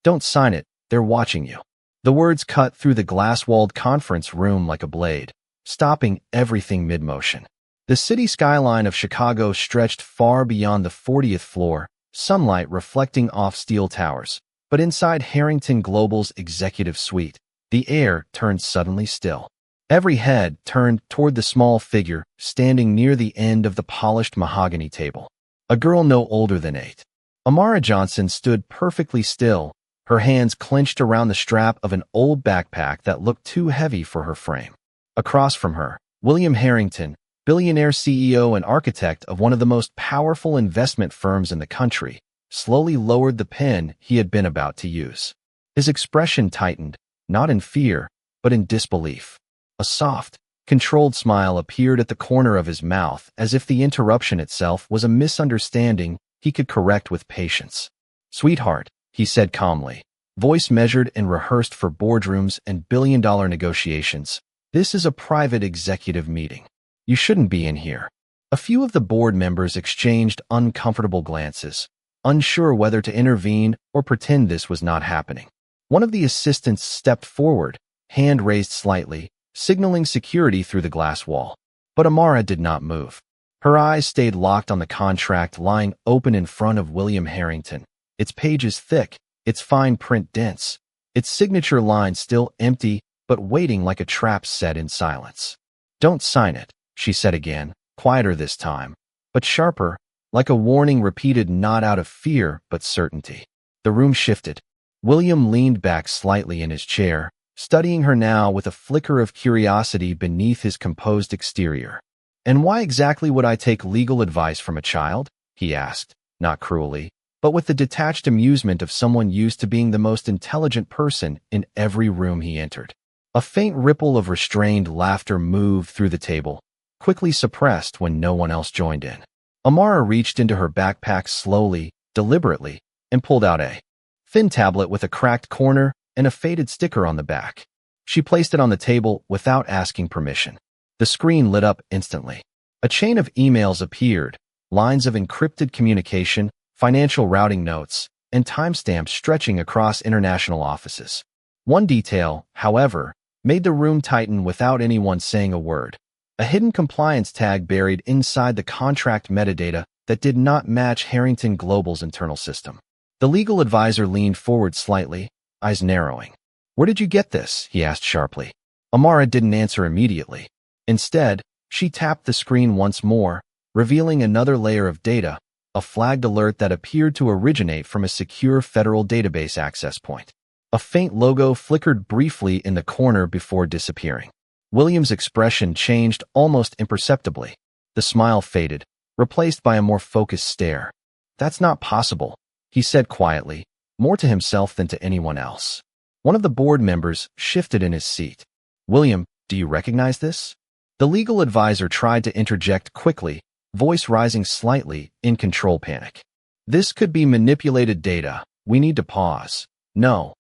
Don't sign it, they're watching you. The words cut through the glass-walled conference room like a blade, stopping everything mid-motion. The city skyline of Chicago stretched far beyond the 40th floor, sunlight reflecting off steel towers. But inside Harrington Global's executive suite, the air turned suddenly still. Every head turned toward the small figure standing near the end of the polished mahogany table. A girl no older than 8. Amara Johnson stood perfectly still, her hands clenched around the strap of an old backpack that looked too heavy for her frame. Across from her, William Harrington, billionaire CEO and architect of one of the most powerful investment firms in the country, slowly lowered the pen he had been about to use. His expression tightened, not in fear, but in disbelief. A soft, controlled smile appeared at the corner of his mouth, as if the interruption itself was a misunderstanding he could correct with patience. "Sweetheart," he said calmly, voice measured and rehearsed for boardrooms and billion-dollar negotiations, "this is a private executive meeting. You shouldn't be in here." A few of the board members exchanged uncomfortable glances, unsure whether to intervene or pretend this was not happening. One of the assistants stepped forward, hand raised slightly, signaling security through the glass wall. But Amara did not move. Her eyes stayed locked on the contract lying open in front of William Harrington, its pages thick, its fine print dense, its signature line still empty but waiting like a trap set in silence. "Don't sign it," she said again, quieter this time, but sharper, like a warning repeated not out of fear but certainty. The room shifted. William leaned back slightly in his chair, studying her now with a flicker of curiosity beneath his composed exterior. "And why exactly would I take legal advice from a child?" he asked, not cruelly, but with the detached amusement of someone used to being the most intelligent person in every room he entered. A faint ripple of restrained laughter moved through the table, quickly suppressed when no one else joined in. Amara reached into her backpack slowly, deliberately, and pulled out a thin tablet with a cracked corner and a faded sticker on the back. She placed it on the table without asking permission. The screen lit up instantly. A chain of emails appeared, lines of encrypted communication, financial routing notes, and timestamps stretching across international offices. One detail, however, made the room tighten without anyone saying a word. A hidden compliance tag buried inside the contract metadata that did not match Harrington Global's internal system. The legal advisor leaned forward slightly, eyes narrowing. "Where did you get this?" he asked sharply. Amara didn't answer immediately. Instead, she tapped the screen once more, revealing another layer of data, a flagged alert that appeared to originate from a secure federal database access point. A faint logo flickered briefly in the corner before disappearing. William's expression changed almost imperceptibly. The smile faded, replaced by a more focused stare. "That's not possible," he said quietly, more to himself than to anyone else. One of the board members shifted in his seat. "William, do you recognize this?" The legal advisor tried to interject quickly, voice rising slightly in control panic. "This could be manipulated data. We need to pause." "No,"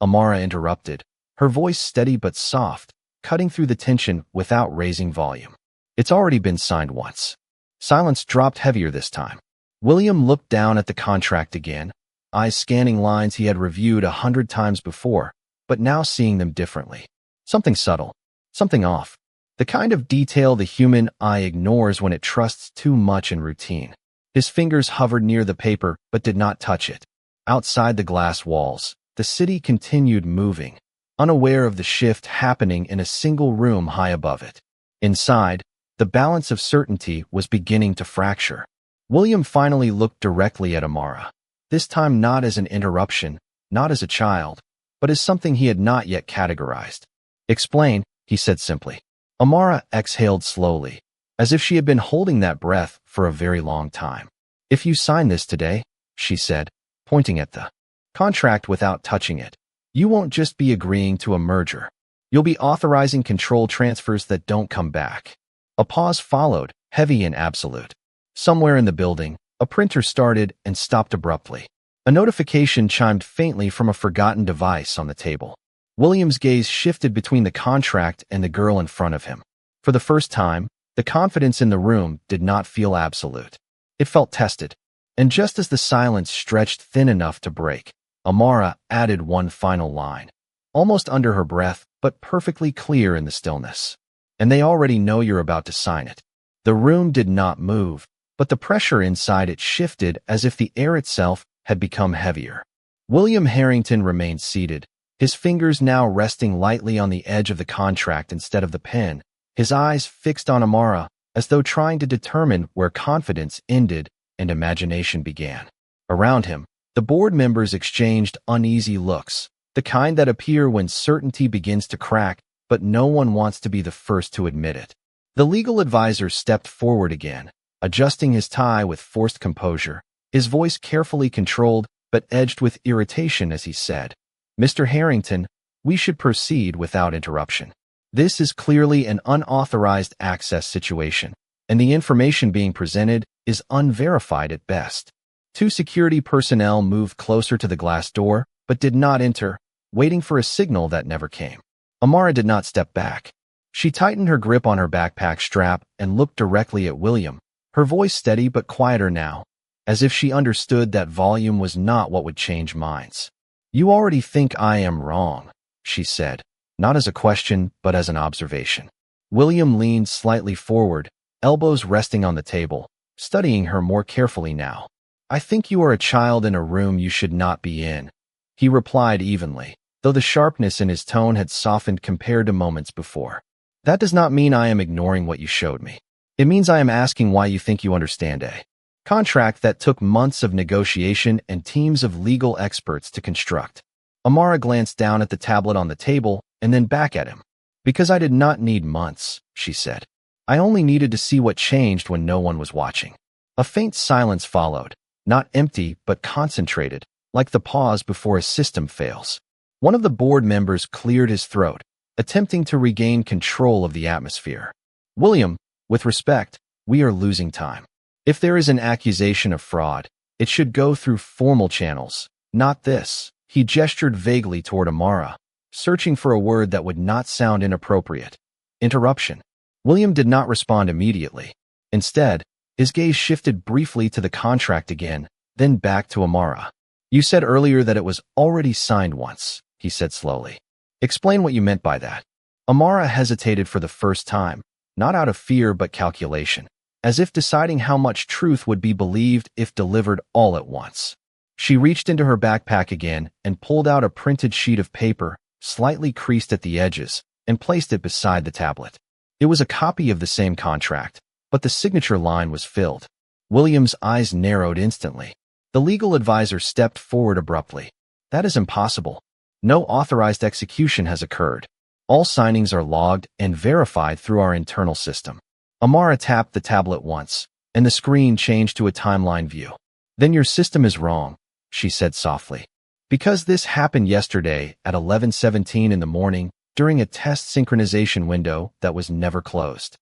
Amara interrupted, her voice steady but soft, cutting through the tension without raising volume. "It's already been signed once." Silence dropped heavier this time. William looked down at the contract again, eyes scanning lines he had reviewed 100 times before, but now seeing them differently. Something subtle, something off. The kind of detail the human eye ignores when it trusts too much in routine. His fingers hovered near the paper but did not touch it. Outside the glass walls, the city continued moving, unaware of the shift happening in a single room high above it. Inside, the balance of certainty was beginning to fracture. William finally looked directly at Amara, this time not as an interruption, not as a child, but as something he had not yet categorized. "Explain," he said simply. Amara exhaled slowly, as if she had been holding that breath for a very long time. "If you sign this today," she said, pointing at the contract without touching it, "you won't just be agreeing to a merger. You'll be authorizing control transfers that don't come back." A pause followed, heavy and absolute. Somewhere in the building, a printer started and stopped abruptly. A notification chimed faintly from a forgotten device on the table. William's gaze shifted between the contract and the girl in front of him. For the first time, the confidence in the room did not feel absolute. It felt tested. And just as the silence stretched thin enough to break, Amara added one final line, almost under her breath, but perfectly clear in the stillness. And they already know you're about to sign it. The room did not move, but the pressure inside it shifted as if the air itself had become heavier. William Harrington remained seated, his fingers now resting lightly on the edge of the contract instead of the pen, his eyes fixed on Amara, as though trying to determine where confidence ended and imagination began. Around him, the board members exchanged uneasy looks, the kind that appear when certainty begins to crack, but no one wants to be the first to admit it. The legal advisor stepped forward again, adjusting his tie with forced composure, his voice carefully controlled but edged with irritation as he said, "Mr. Harrington, we should proceed without interruption. This is clearly an unauthorized access situation, and the information being presented is unverified at best." Two security personnel moved closer to the glass door, but did not enter, waiting for a signal that never came. Amara did not step back. She tightened her grip on her backpack strap and looked directly at William, her voice steady but quieter now, as if she understood that volume was not what would change minds. "You already think I am wrong," she said, not as a question but as an observation. William leaned slightly forward, elbows resting on the table, studying her more carefully now. "I think you are a child in a room you should not be in," he replied evenly, though the sharpness in his tone had softened compared to moments before. "That does not mean I am ignoring what you showed me. It means I am asking why you think you understand a contract that took months of negotiation and teams of legal experts to construct." Amara glanced down at the tablet on the table and then back at him. "Because I did not need months," she said. "I only needed to see what changed when no one was watching." A faint silence followed, not empty but concentrated, like the pause before a system fails. One of the board members cleared his throat, attempting to regain control of the atmosphere. "William, with respect, we are losing time. If there is an accusation of fraud, it should go through formal channels, not this." He gestured vaguely toward Amara, searching for a word that would not sound inappropriate. "Interruption." William did not respond immediately. Instead, his gaze shifted briefly to the contract again, then back to Amara. "You said earlier that it was already signed once," he said slowly. "Explain what you meant by that." Amara hesitated for the first time, not out of fear but calculation, as if deciding how much truth would be believed if delivered all at once. She reached into her backpack again and pulled out a printed sheet of paper, slightly creased at the edges, and placed it beside the tablet. It was a copy of the same contract, but the signature line was filled. William's eyes narrowed instantly. The legal advisor stepped forward abruptly. "That is impossible. No authorized execution has occurred. All signings are logged and verified through our internal system." Amara tapped the tablet once, and the screen changed to a timeline view. "Then your system is wrong," she said softly. "Because this happened yesterday at 11:17 in the morning during a test synchronization window that was never closed."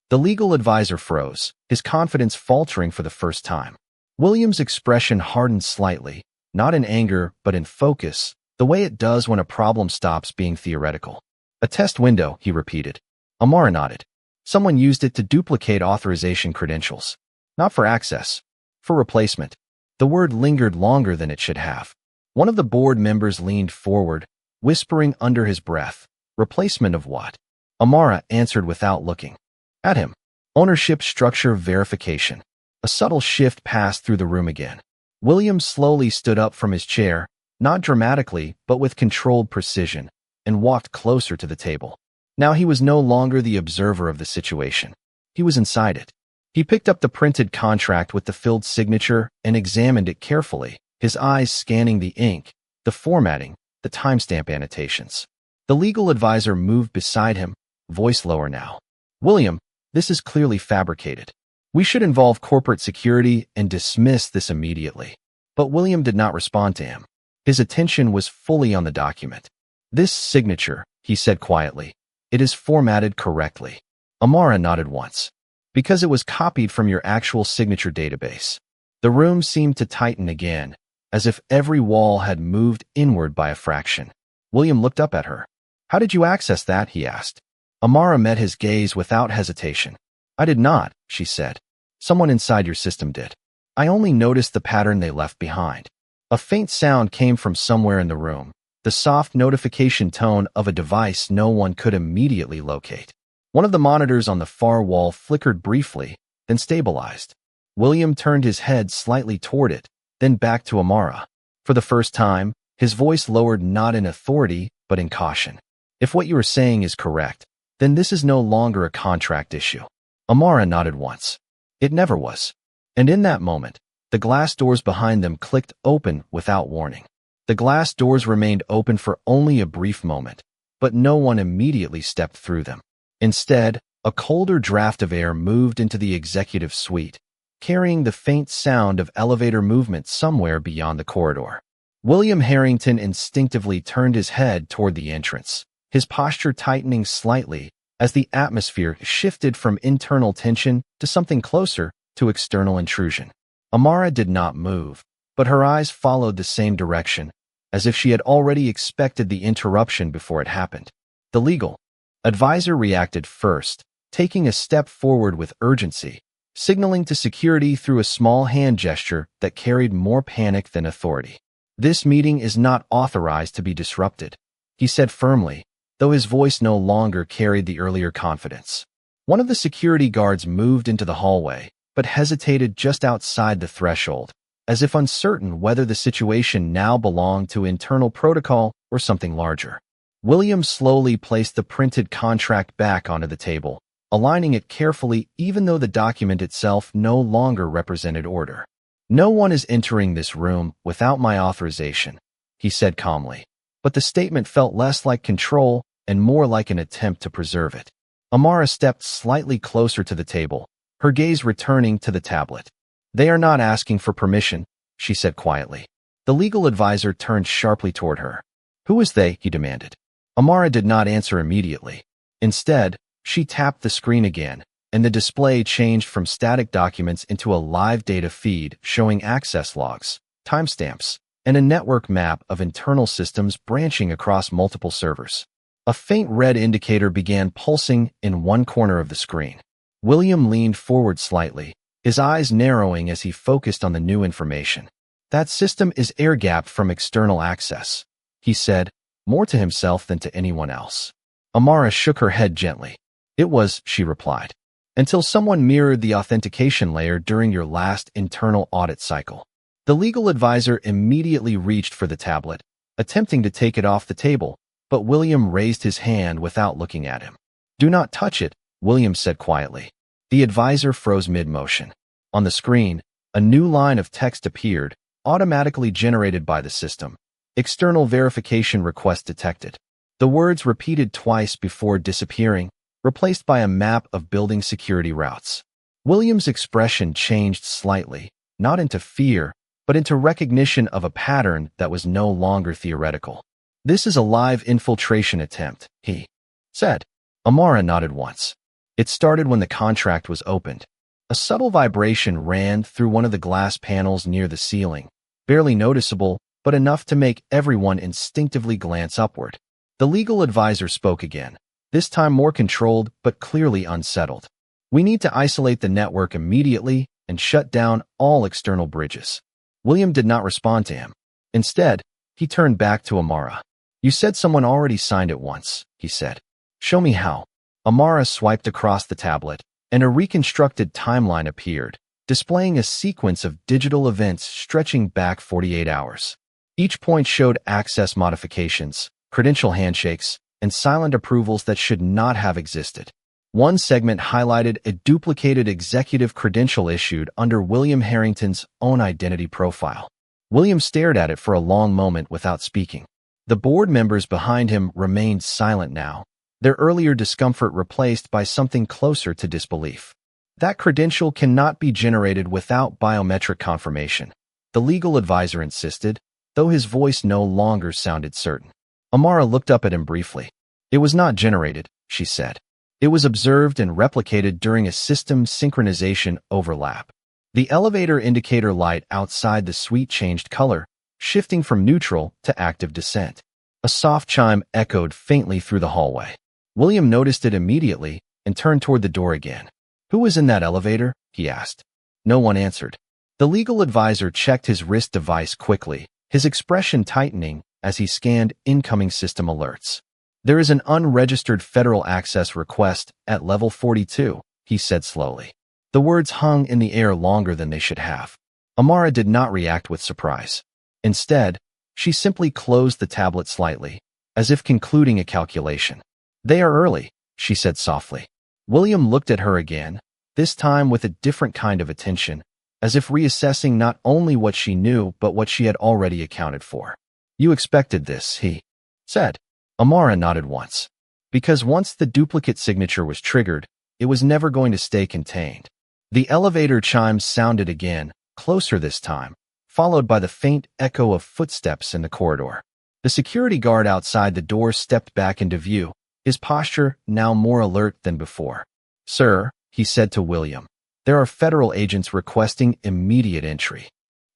The legal advisor froze, his confidence faltering for the first time. William's expression hardened slightly, not in anger but in focus, the way it does when a problem stops being theoretical. "A test window," he repeated. Amara nodded. "Someone used it to duplicate authorization credentials. Not for access, for replacement." The word lingered longer than it should have. One of the board members leaned forward, whispering under his breath, "Replacement of what?" Amara answered without looking at him. "Ownership structure verification." A subtle shift passed through the room again. William slowly stood up from his chair, not dramatically but with controlled precision, and walked closer to the table. Now he was no longer the observer of the situation. He was inside it. He picked up the printed contract with the filled signature and examined it carefully, his eyes scanning the ink, the formatting, the timestamp annotations. The legal advisor moved beside him, voice lower now. "William, this is clearly fabricated. We should involve corporate security and dismiss this immediately." But William did not respond to him. His attention was fully on the document. "This signature," he said quietly, "it is formatted correctly." Amara nodded once. "Because it was copied from your actual signature database." The room seemed to tighten again, as if every wall had moved inward by a fraction. William looked up at her. "How did you access that?" he asked. Amara met his gaze without hesitation. "I did not," she said. "Someone inside your system did. I only noticed the pattern they left behind." A faint sound came from somewhere in the room, the soft notification tone of a device no one could immediately locate. One of the monitors on the far wall flickered briefly, then stabilized. William turned his head slightly toward it, then back to Amara. For the first time, his voice lowered not in authority, but in caution. If what you are saying is correct, then this is no longer a contract issue. Amara nodded once. It never was. And in that moment, the glass doors behind them clicked open without warning. The glass doors remained open for only a brief moment, but no one immediately stepped through them. Instead, a colder draft of air moved into the executive suite, carrying the faint sound of elevator movement somewhere beyond the corridor. William Harrington instinctively turned his head toward the entrance, his posture tightening slightly as the atmosphere shifted from internal tension to something closer to external intrusion. Amara did not move, but her eyes followed the same direction, as if she had already expected the interruption before it happened. The legal advisor reacted first, taking a step forward with urgency, signaling to security through a small hand gesture that carried more panic than authority. "This meeting is not authorized to be disrupted," he said firmly, though his voice no longer carried the earlier confidence. One of the security guards moved into the hallway, but hesitated just outside the threshold, as if uncertain whether the situation now belonged to internal protocol or something larger. William slowly placed the printed contract back onto the table, aligning it carefully even though the document itself no longer represented order. "No one is entering this room without my authorization," he said calmly, but the statement felt less like control and more like an attempt to preserve it. Amara stepped slightly closer to the table, her gaze returning to the tablet. "They are not asking for permission," she said quietly. The legal advisor turned sharply toward her. "Who is they?" he demanded. Amara did not answer immediately. Instead, she tapped the screen again, and the display changed from static documents into a live data feed showing access logs, timestamps, and a network map of internal systems branching across multiple servers. A faint red indicator began pulsing in one corner of the screen. William leaned forward slightly, his eyes narrowing as he focused on the new information. "That system is air-gapped from external access," he said, more to himself than to anyone else. Amara shook her head gently. "It was," she replied, "until someone mirrored the authentication layer during your last internal audit cycle." The legal advisor immediately reached for the tablet, attempting to take it off the table, but William raised his hand without looking at him. "Do not touch it," William said quietly. The advisor froze mid-motion. On the screen, a new line of text appeared, automatically generated by the system. "External verification request detected." The words repeated twice before disappearing, replaced by a map of building security routes. William's expression changed slightly, not into fear, but into recognition of a pattern that was no longer theoretical. "This is a live infiltration attempt," he said. Amara nodded once. "It started when the contract was opened." A subtle vibration ran through one of the glass panels near the ceiling, barely noticeable, but enough to make everyone instinctively glance upward. The legal advisor spoke again, this time more controlled but clearly unsettled. "We need to isolate the network immediately and shut down all external bridges." William did not respond to him. Instead, he turned back to Amara. "You said someone already signed it once," he said. "Show me how." Amara swiped across the tablet, and a reconstructed timeline appeared, displaying a sequence of digital events stretching back 48 hours. Each point showed access modifications, credential handshakes, and silent approvals that should not have existed. One segment highlighted a duplicated executive credential issued under William Harrington's own identity profile. William stared at it for a long moment without speaking. The board members behind him remained silent now, their earlier discomfort replaced by something closer to disbelief. "That credential cannot be generated without biometric confirmation," the legal advisor insisted, though his voice no longer sounded certain. Amara looked up at him briefly. "It was not generated," she said. "It was observed and replicated during a system synchronization overlap." The elevator indicator light outside the suite changed color, shifting from neutral to active descent. A soft chime echoed faintly through the hallway. William noticed it immediately and turned toward the door again. "Who was in that elevator?" he asked. No one answered. The legal advisor checked his wrist device quickly, his expression tightening as he scanned incoming system alerts. "There is an unregistered federal access request at level 42, he said slowly. The words hung in the air longer than they should have. Amara did not react with surprise. Instead, she simply closed the tablet slightly, as if concluding a calculation. "They are early," she said softly. William looked at her again, this time with a different kind of attention, as if reassessing not only what she knew but what she had already accounted for. "You expected this," he said. Amara nodded once. Because once the duplicate signature was triggered, it was never going to stay contained. The elevator chimes sounded again, closer this time, followed by the faint echo of footsteps in the corridor. The security guard outside the door stepped back into view, his posture now more alert than before. "Sir," he said to William, "there are federal agents requesting immediate entry."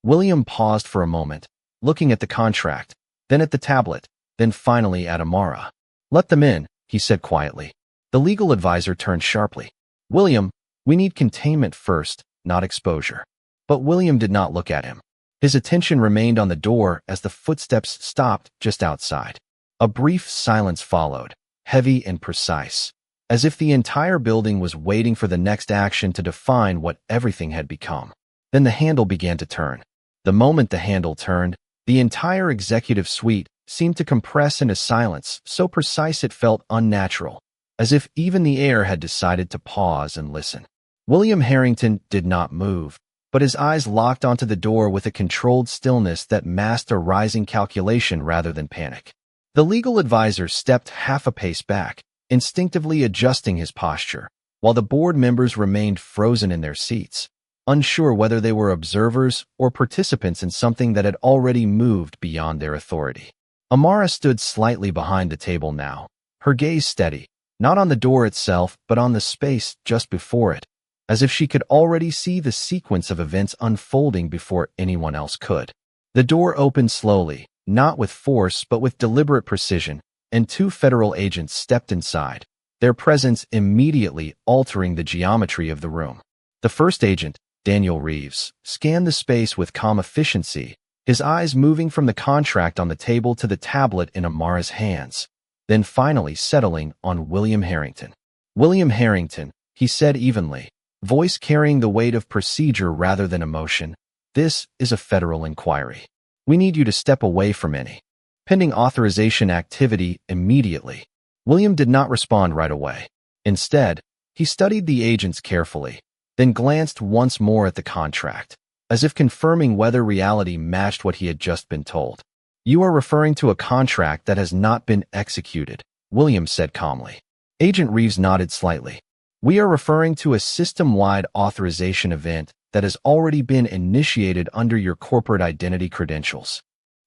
William paused for a moment, looking at the contract, then at the tablet, then finally at Amara. "Let them in," he said quietly. The legal advisor turned sharply. "William, we need containment first, not exposure." But William did not look at him. His attention remained on the door as the footsteps stopped just outside. A brief silence followed, heavy and precise, as if the entire building was waiting for the next action to define what everything had become. Then the handle began to turn. The moment the handle turned, the entire executive suite seemed to compress into silence, so precise it felt unnatural, as if even the air had decided to pause and listen. William Harrington did not move, but his eyes locked onto the door with a controlled stillness that masked a rising calculation rather than panic. The legal advisor stepped half a pace back, instinctively adjusting his posture, while the board members remained frozen in their seats, unsure whether they were observers or participants in something that had already moved beyond their authority. Amara stood slightly behind the table now, her gaze steady, not on the door itself but on the space just before it, as if she could already see the sequence of events unfolding before anyone else could. The door opened slowly, not with force but with deliberate precision, and two federal agents stepped inside, their presence immediately altering the geometry of the room. The first agent, Daniel Reeves, scanned the space with calm efficiency, his eyes moving from the contract on the table to the tablet in Amara's hands, then finally settling on William Harrington. "William Harrington," he said evenly, voice carrying the weight of procedure rather than emotion, "this is a federal inquiry. We need you to step away from any pending authorization activity immediately." William did not respond right away. Instead, he studied the agents carefully, then glanced once more at the contract, as if confirming whether reality matched what he had just been told. "You are referring to a contract that has not been executed," William said calmly. Agent Reeves nodded slightly. "We are referring to a system-wide authorization event that has already been initiated under your corporate identity credentials."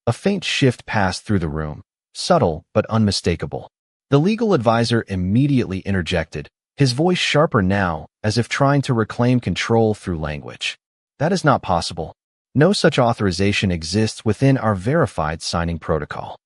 A faint shift passed through the room, subtle but unmistakable. The legal advisor immediately interjected, his voice sharper now, as if trying to reclaim control through language. "That is not possible. No such authorization exists within our verified signing protocol."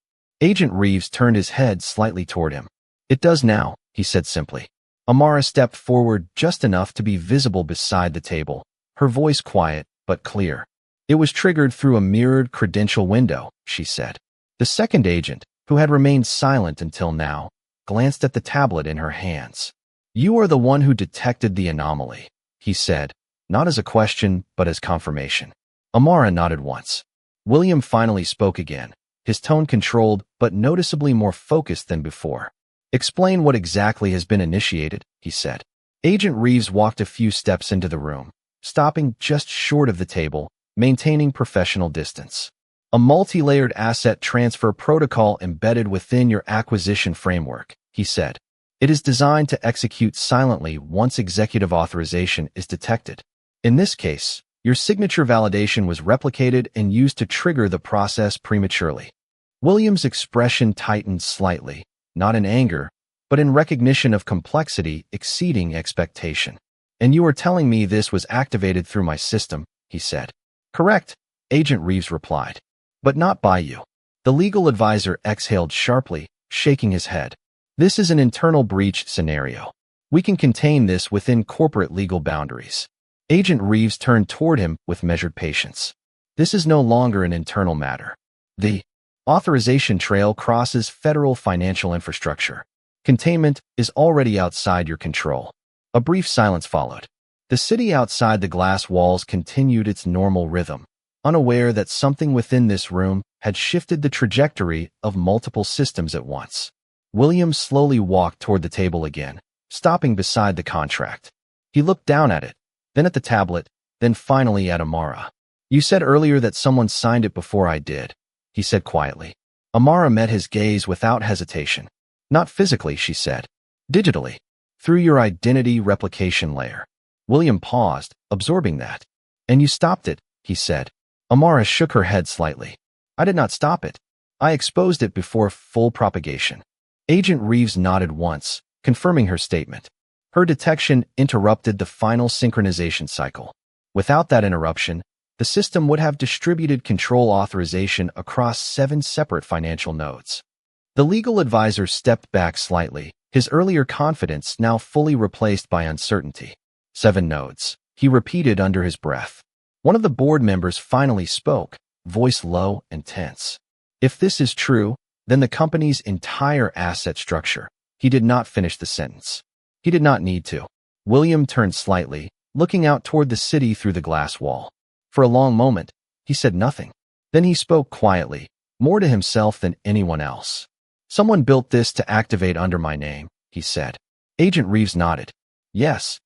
Agent Reeves turned his head slightly toward him. "It does now," he said simply. Amara stepped forward just enough to be visible beside the table, her voice quiet but clear. "It was triggered through a mirrored credential window," she said. The second agent, who had remained silent until now, glanced at the tablet in her hands. "You are the one who detected the anomaly," he said, not as a question but as confirmation. Amara nodded once. William finally spoke again, his tone controlled but noticeably more focused than before. "Explain what exactly has been initiated," he said. Agent Reeves walked a few steps into the room, stopping just short of the table, maintaining professional distance. "A multi-layered asset transfer protocol embedded within your acquisition framework," he said. "It is designed to execute silently once executive authorization is detected. In this case, your signature validation was replicated and used to trigger the process prematurely." William's expression tightened slightly, not in anger, but in recognition of complexity exceeding expectation. "And you are telling me this was activated through my system," he said. "Correct," Agent Reeves replied. "But not by you." The legal advisor exhaled sharply, shaking his head. "This is an internal breach scenario. We can contain this within corporate legal boundaries." Agent Reeves turned toward him with measured patience. "This is no longer an internal matter. The authorization trail crosses federal financial infrastructure. Containment is already outside your control. A brief silence followed. The city outside the glass walls continued its normal rhythm, unaware that something within this room had shifted the trajectory of multiple systems at once. William slowly walked toward the table again, stopping beside the contract. He looked down at it, then at the tablet, then finally at Amara. "You said earlier that someone signed it before I did," he said quietly. Amara met his gaze without hesitation. "Not physically," she said. "Digitally. Through your identity replication layer." William paused, absorbing that. "And you stopped it," he said. Amara shook her head slightly. "I did not stop it. I exposed it before full propagation." Agent Reeves nodded once, confirming her statement. Her detection interrupted the final synchronization cycle. Without that interruption, the system would have distributed control authorization across 7 separate financial nodes. The legal advisor stepped back slightly, his earlier confidence now fully replaced by uncertainty. 7 nodes, he repeated under his breath. One of the board members finally spoke, voice low and tense. "If this is true, then the company's entire asset structure." He did not finish the sentence. He did not need to. William turned slightly, looking out toward the city through the glass wall. For a long moment, he said nothing. Then he spoke quietly, more to himself than anyone else. "Someone built this to activate under my name," he said. Agent Reeves nodded. "Yes."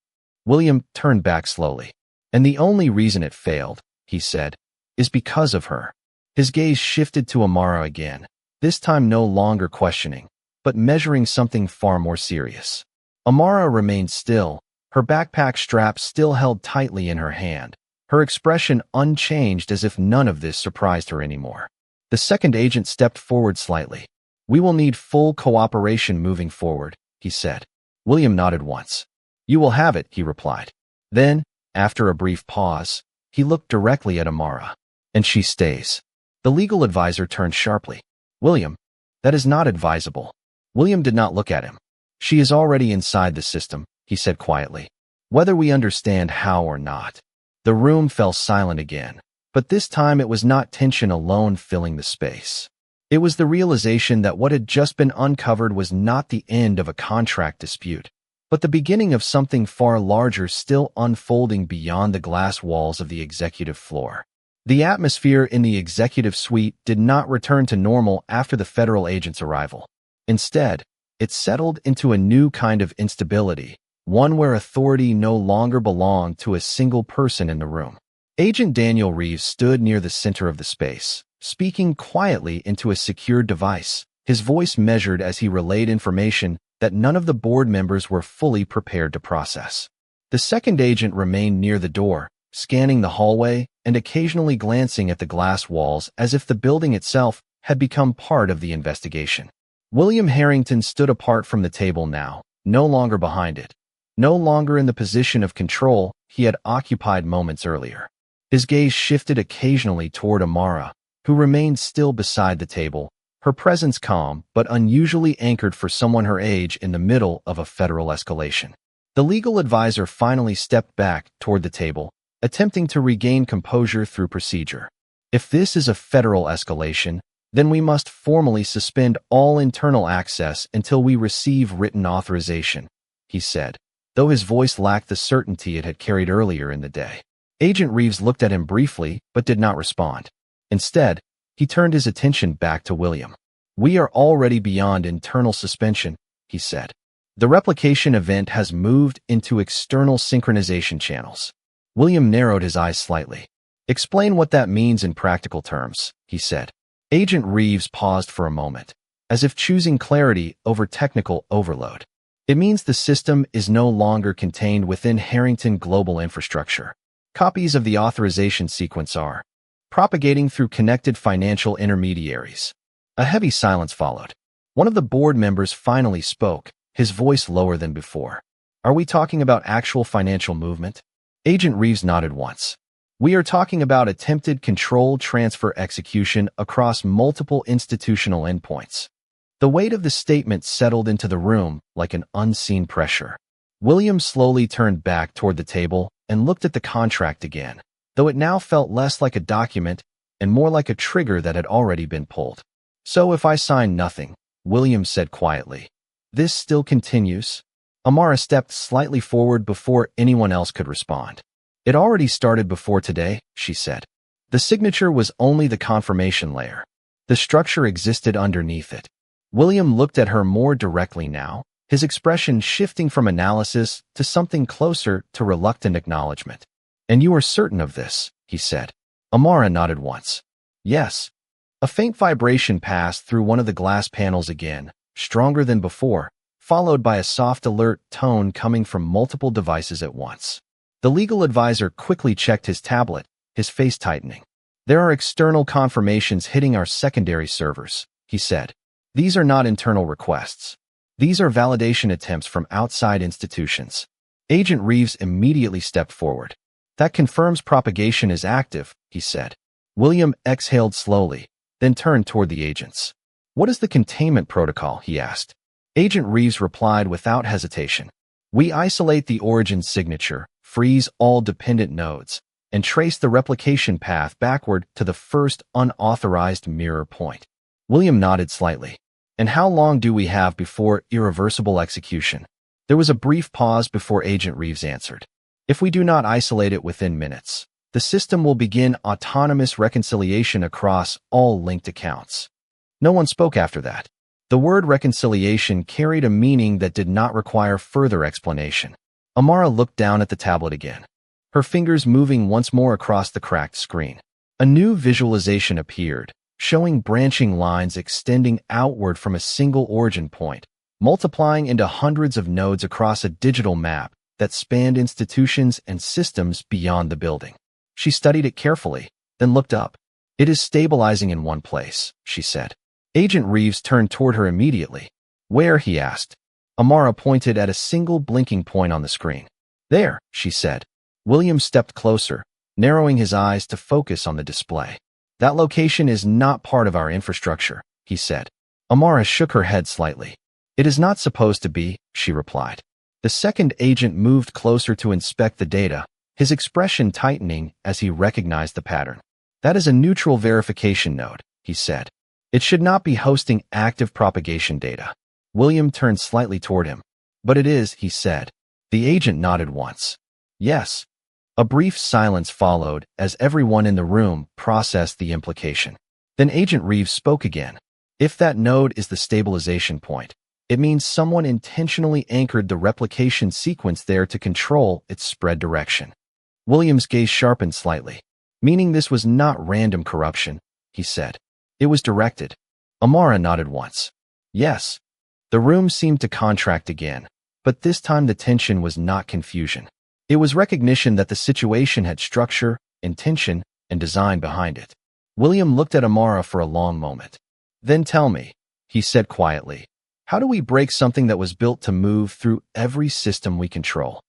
William turned back slowly. "And the only reason it failed," he said, "is because of her." His gaze shifted to Amara again, this time no longer questioning, but measuring something far more serious. Amara remained still, her backpack strap still held tightly in her hand, her expression unchanged as if none of this surprised her anymore. The second agent stepped forward slightly. "We will need full cooperation moving forward," he said. William nodded once. "You will have it," he replied. Then, after a brief pause, he looked directly at Amara. "And she stays." The legal advisor turned sharply. "William, that is not advisable." William did not look at him. "She is already inside the system," he said quietly, "whether we understand how or not." The room fell silent again, but this time it was not tension alone filling the space. It was the realization that what had just been uncovered was not the end of a contract dispute, but the beginning of something far larger still unfolding beyond the glass walls of the executive floor. The atmosphere in the executive suite did not return to normal after the federal agent's arrival. Instead, it settled into a new kind of instability, one where authority no longer belonged to a single person in the room. Agent Daniel Reeves stood near the center of the space, speaking quietly into a secured device, his voice measured as he relayed information that none of the board members were fully prepared to process. The second agent remained near the door, scanning the hallway and occasionally glancing at the glass walls as if the building itself had become part of the investigation. William Harrington stood apart from the table now, no longer behind it, no longer in the position of control he had occupied moments earlier. His gaze shifted occasionally toward Amara, who remained still beside the table, her presence calm but unusually anchored for someone her age in the middle of a federal escalation. The legal advisor finally stepped back toward the table, attempting to regain composure through procedure. "If this is a federal escalation, then we must formally suspend all internal access until we receive written authorization," he said, though his voice lacked the certainty it had carried earlier in the day. Agent Reeves looked at him briefly but did not respond. Instead, he turned his attention back to William. "We are already beyond internal suspension," he said. "The replication event has moved into external synchronization channels." William narrowed his eyes slightly. "Explain what that means in practical terms," he said. Agent Reeves paused for a moment, as if choosing clarity over technical overload. "It means the system is no longer contained within Harrington Global Infrastructure. Copies of the authorization sequence are propagating through connected financial intermediaries." A heavy silence followed. One of the board members finally spoke, his voice lower than before. "Are we talking about actual financial movement?" Agent Reeves nodded once. "We are talking about attempted control transfer execution across multiple institutional endpoints." The weight of the statement settled into the room like an unseen pressure. William slowly turned back toward the table and looked at the contract again, though it now felt less like a document and more like a trigger that had already been pulled. So if I sign nothing, William said quietly. This still continues? Amara stepped slightly forward before anyone else could respond. It already started before today, she said. The signature was only the confirmation layer. The structure existed underneath it. William looked at her more directly now, his expression shifting from analysis to something closer to reluctant acknowledgement. And you are certain of this, he said. Amara nodded once. Yes. A faint vibration passed through one of the glass panels again, stronger than before, followed by a soft alert tone coming from multiple devices at once. The legal advisor quickly checked his tablet, his face tightening. There are external confirmations hitting our secondary servers, he said. These are not internal requests. These are validation attempts from outside institutions. Agent Reeves immediately stepped forward. That confirms propagation is active, he said. William exhaled slowly, then turned toward the agents. What is the containment protocol, he asked. Agent Reeves replied without hesitation. We isolate the origin signature, freeze all dependent nodes, and trace the replication path backward to the first unauthorized mirror point. William nodded slightly. And how long do we have before irreversible execution? There was a brief pause before Agent Reeves answered. If we do not isolate it within minutes, the system will begin autonomous reconciliation across all linked accounts. No one spoke after that. The word reconciliation carried a meaning that did not require further explanation. Amara looked down at the tablet again, her fingers moving once more across the cracked screen. A new visualization appeared, showing branching lines extending outward from a single origin point, multiplying into hundreds of nodes across a digital map that spanned institutions and systems beyond the building. She studied it carefully, then looked up. It is stabilizing in one place, she said. Agent Reeves turned toward her immediately. Where, he asked. Amara pointed at a single blinking point on the screen. There, she said. William stepped closer, narrowing his eyes to focus on the display. That location is not part of our infrastructure, he said. Amara shook her head slightly. It is not supposed to be, she replied. The second agent moved closer to inspect the data, his expression tightening as he recognized the pattern. That is a neutral verification node, he said. It should not be hosting active propagation data. William turned slightly toward him. But it is, he said. The agent nodded once. Yes. A brief silence followed as everyone in the room processed the implication. Then Agent Reeves spoke again. If that node is the stabilization point, it means someone intentionally anchored the replication sequence there to control its spread direction. William's gaze sharpened slightly. Meaning this was not random corruption, he said. It was directed. Amara nodded once. Yes. The room seemed to contract again, but this time the tension was not confusion. It was recognition that the situation had structure, intention, and design behind it. William looked at Amara for a long moment. Then tell me, he said quietly, how do we break something that was built to move through every system we control?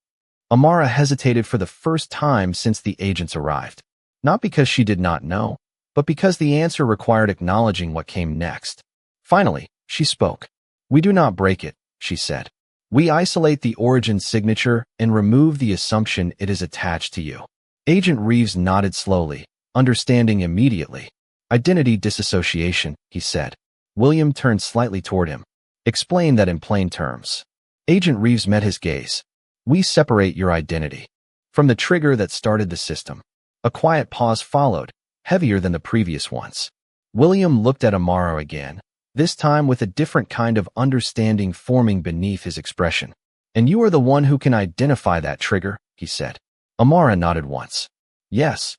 Amara hesitated for the first time since the agents arrived. Not because she did not know, but because the answer required acknowledging what came next. Finally, she spoke. We do not break it, she said. We isolate the origin signature and remove the assumption it is attached to you. Agent Reeves nodded slowly, understanding immediately. Identity disassociation, he said. William turned slightly toward him. Explain that in plain terms. Agent Reeves met his gaze. We separate your identity from the trigger that started the system. A quiet pause followed, heavier than the previous ones. William looked at Amara again, this time with a different kind of understanding forming beneath his expression. And you are the one who can identify that trigger, he said. Amara nodded once. Yes.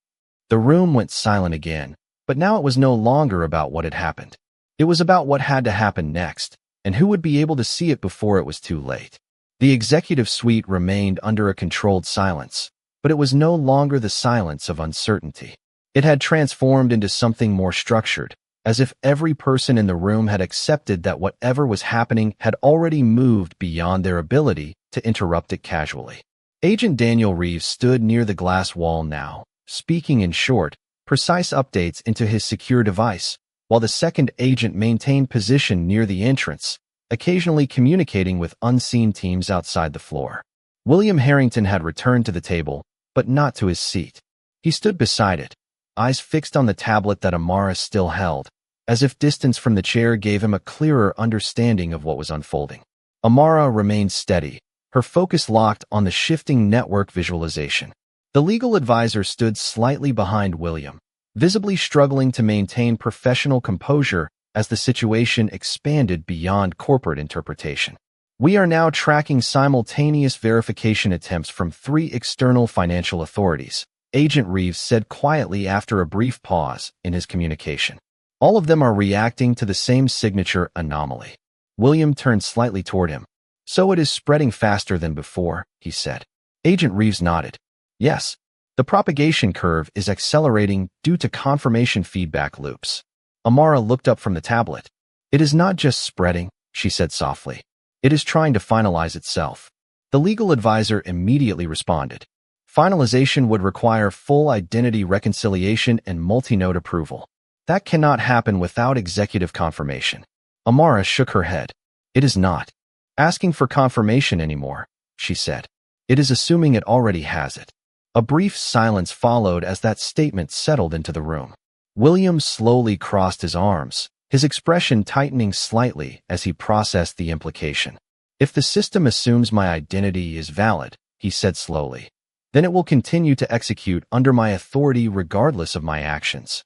The room went silent again, but now it was no longer about what had happened. It was about what had to happen next, and who would be able to see it before it was too late. The executive suite remained under a controlled silence, but it was no longer the silence of uncertainty. It had transformed into something more structured, as if every person in the room had accepted that whatever was happening had already moved beyond their ability to interrupt it casually. Agent Daniel Reeves stood near the glass wall now, speaking in short, precise updates into his secure device, while the second agent maintained position near the entrance, occasionally communicating with unseen teams outside the floor. William Harrington had returned to the table, but not to his seat. He stood beside it, eyes fixed on the tablet that Amara still held, as if distance from the chair gave him a clearer understanding of what was unfolding. Amara remained steady, her focus locked on the shifting network visualization. The legal advisor stood slightly behind William, visibly struggling to maintain professional composure as the situation expanded beyond corporate interpretation. We are now tracking simultaneous verification attempts from 3 external financial authorities, Agent Reeves said quietly after a brief pause in his communication. All of them are reacting to the same signature anomaly. William turned slightly toward him. So it is spreading faster than before, he said. Agent Reeves nodded. Yes. The propagation curve is accelerating due to confirmation feedback loops. Amara looked up from the tablet. It is not just spreading, she said softly. It is trying to finalize itself. The legal advisor immediately responded. Finalization would require full identity reconciliation and multi-node approval. That cannot happen without executive confirmation. Amara shook her head. It is not asking for confirmation anymore, she said. It is assuming it already has it. A brief silence followed as that statement settled into the room. William slowly crossed his arms, his expression tightening slightly as he processed the implication. If the system assumes my identity is valid, he said slowly, then it will continue to execute under my authority regardless of my actions.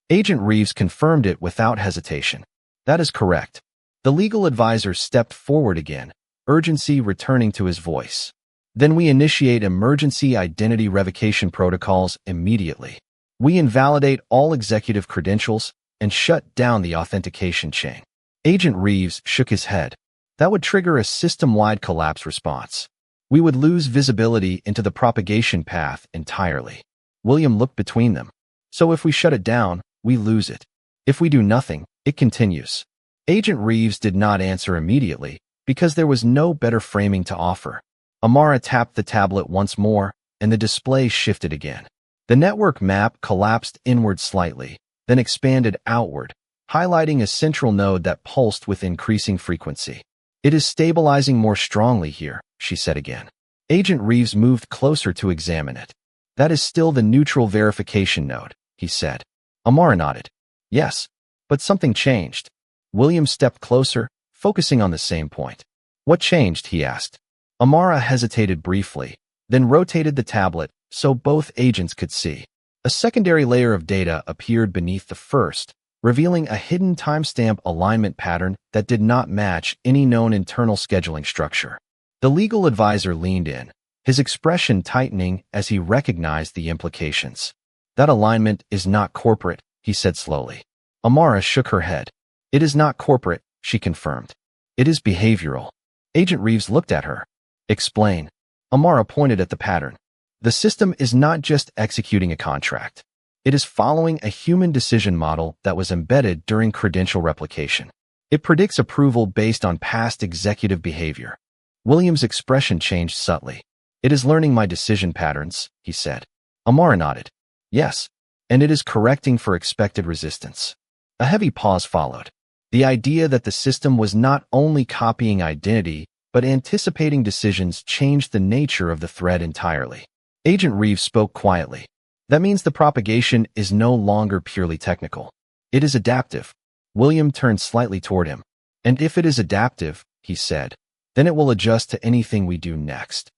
Agent Reeves confirmed it without hesitation. That is correct. The legal advisor stepped forward again, urgency returning to his voice. Then we initiate emergency identity revocation protocols immediately. We invalidate all executive credentials and shut down the authentication chain. Agent Reeves shook his head. That would trigger a system-wide collapse response. We would lose visibility into the propagation path entirely. William looked between them. So if we shut it down, we lose it. If we do nothing, it continues. Agent Reeves did not answer immediately because there was no better framing to offer. Amara tapped the tablet once more, and the display shifted again. The network map collapsed inward slightly, then expanded outward, highlighting a central node that pulsed with increasing frequency. It is stabilizing more strongly here, she said again. Agent Reeves moved closer to examine it. That is still the neutral verification node, he said. Amara nodded. Yes, but something changed. William stepped closer, focusing on the same point. What changed, he asked. Amara hesitated briefly, then rotated the tablet so both agents could see. A secondary layer of data appeared beneath the first, revealing a hidden timestamp alignment pattern that did not match any known internal scheduling structure. The legal advisor leaned in, his expression tightening as he recognized the implications. That alignment is not corporate, he said slowly. Amara shook her head. It is not corporate, she confirmed. It is behavioral. Agent Reeves looked at her. Explain. Amara pointed at the pattern. The system is not just executing a contract. It is following a human decision model that was embedded during credential replication. It predicts approval based on past executive behavior. William's expression changed subtly. It is learning my decision patterns, he said. Amara nodded. Yes, and it is correcting for expected resistance. A heavy pause followed. The idea that the system was not only copying identity, but anticipating decisions changed the nature of the threat entirely. Agent Reeves spoke quietly. That means the propagation is no longer purely technical. It is adaptive. William turned slightly toward him. And if it is adaptive, he said, then it will adjust to anything we do next.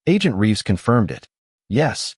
Agent Reeves confirmed it. Yes.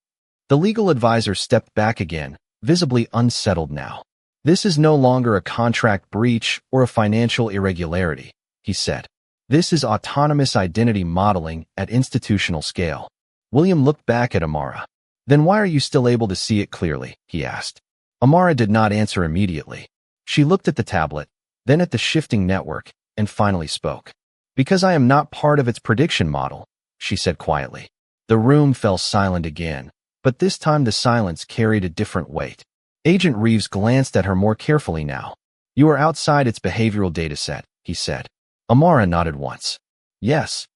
The legal advisor stepped back again, visibly unsettled now. This is no longer a contract breach or a financial irregularity, he said. This is autonomous identity modeling at institutional scale. William looked back at Amara. Then why are you still able to see it clearly? He asked. Amara did not answer immediately. She looked at the tablet, then at the shifting network, and finally spoke. Because I am not part of its prediction model, she said quietly. The room fell silent again, but this time the silence carried a different weight. Agent Reeves glanced at her more carefully now. You are outside its behavioral dataset, he said. Amara nodded once. Yes.